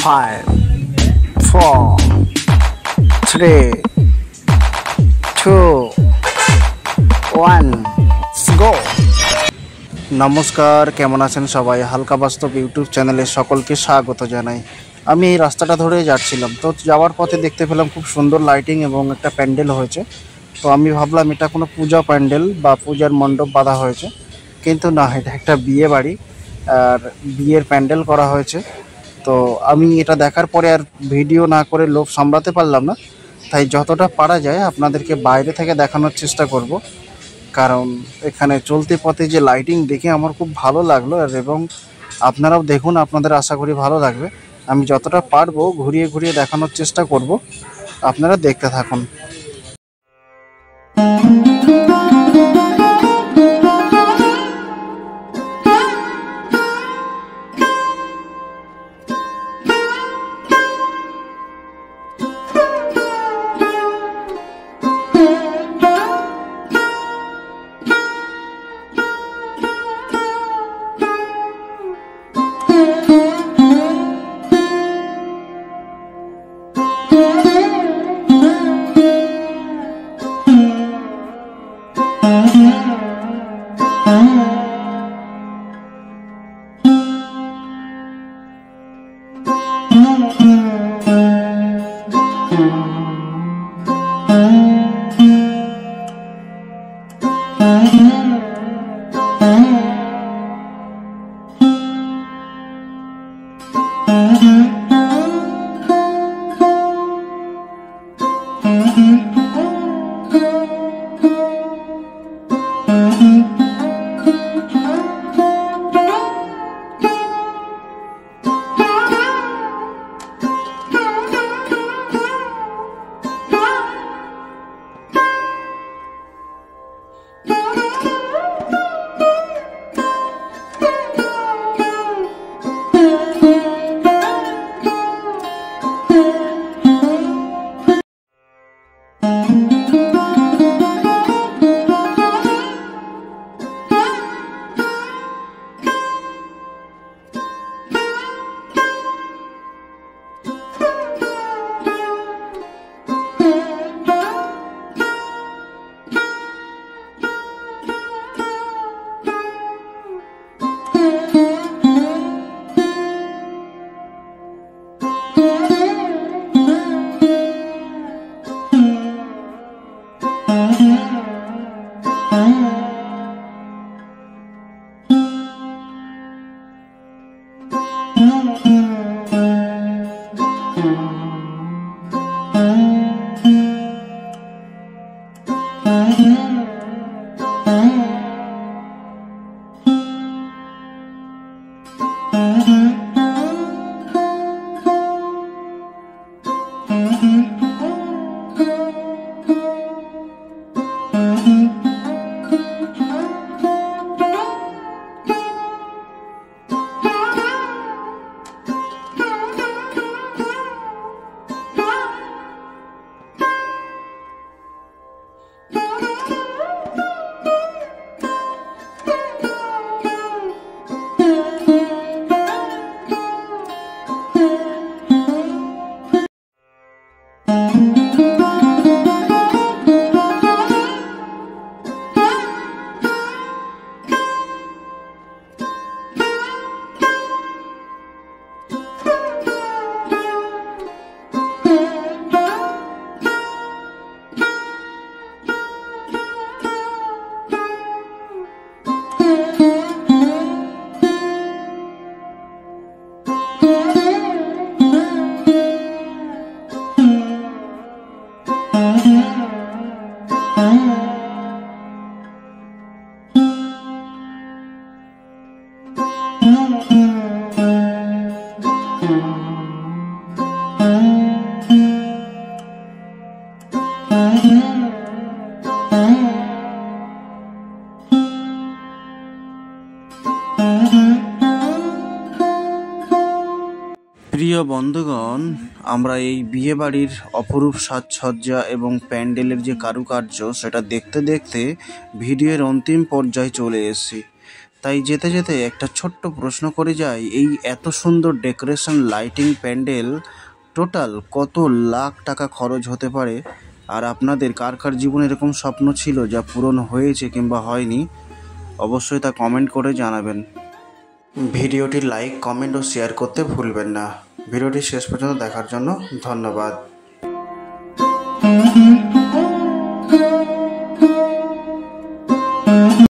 5, 4, 3, 2, 1, go! নমস্কার, কেমন আছেন সবাই? হালকা বাস্তব ইউটিউব চ্যানেলে সকলকে স্বাগত জানাই। আমি এই রাস্তাটা ধরে যাচ্ছিলাম, তো যাওয়ার পথে দেখতে পেলাম খুব সুন্দর লাইটিং এবং একটা প্যান্ডেল হয়েছে। তো আমি ভাবলাম এটা কোনো পূজা প্যান্ডেল বা পূজার মণ্ডপ বাঁধা হয়েছে, কিন্তু না, এটা একটা বিয়ে বাড়ি আর বিয়ের প্যান্ডেল করা হয়েছে। তো আমি এটা দেখার পরে আর ভিডিও না করে লোভ সামলাতে পারলাম না, তাই যতটা পারা যায় আপনাদেরকে বাইরে থেকে দেখানোর চেষ্টা করব। কারণ এখানে চলতি পথে যে লাইটিং দেখে আমার খুব ভালো লাগলো, এবং আপনারাও দেখুন, আপনাদের আশা করি ভালো লাগবে। আমি যতটা পারবো ঘুরিয়ে ঘুরিয়ে দেখানোর চেষ্টা করব, আপনারা দেখতে থাকুন। প্রিয় বন্ধুগণ, আমরা এই বিয়ে বাড়ির অপরূপ সাজসজ্জা এবং প্যান্ডেলের যে কারুকার্য সেটা দেখতে দেখতে ভিডিওর অন্তিম পর্যায়ে চলে এসেছি। তাই যেতে যেতে একটা ছোট্ট প্রশ্ন করে যাই, এই এত সুন্দর ডেকোরেশন, লাইটিং, প্যান্ডেল টোটাল কত লাখ টাকা খরচ হতে পারে? আর আপনাদের কার কার জীবনে এরকম স্বপ্ন ছিল যা পূরণ হয়েছে কিংবা হয়নি, অবশ্যই তা কমেন্ট করে জানাবেন। ভিডিওটি লাইক, কমেন্ট ও শেয়ার করতে ভুলবেন না। ভিডিওটি শেষ পর্যন্ত দেখার জন্য ধন্যবাদ।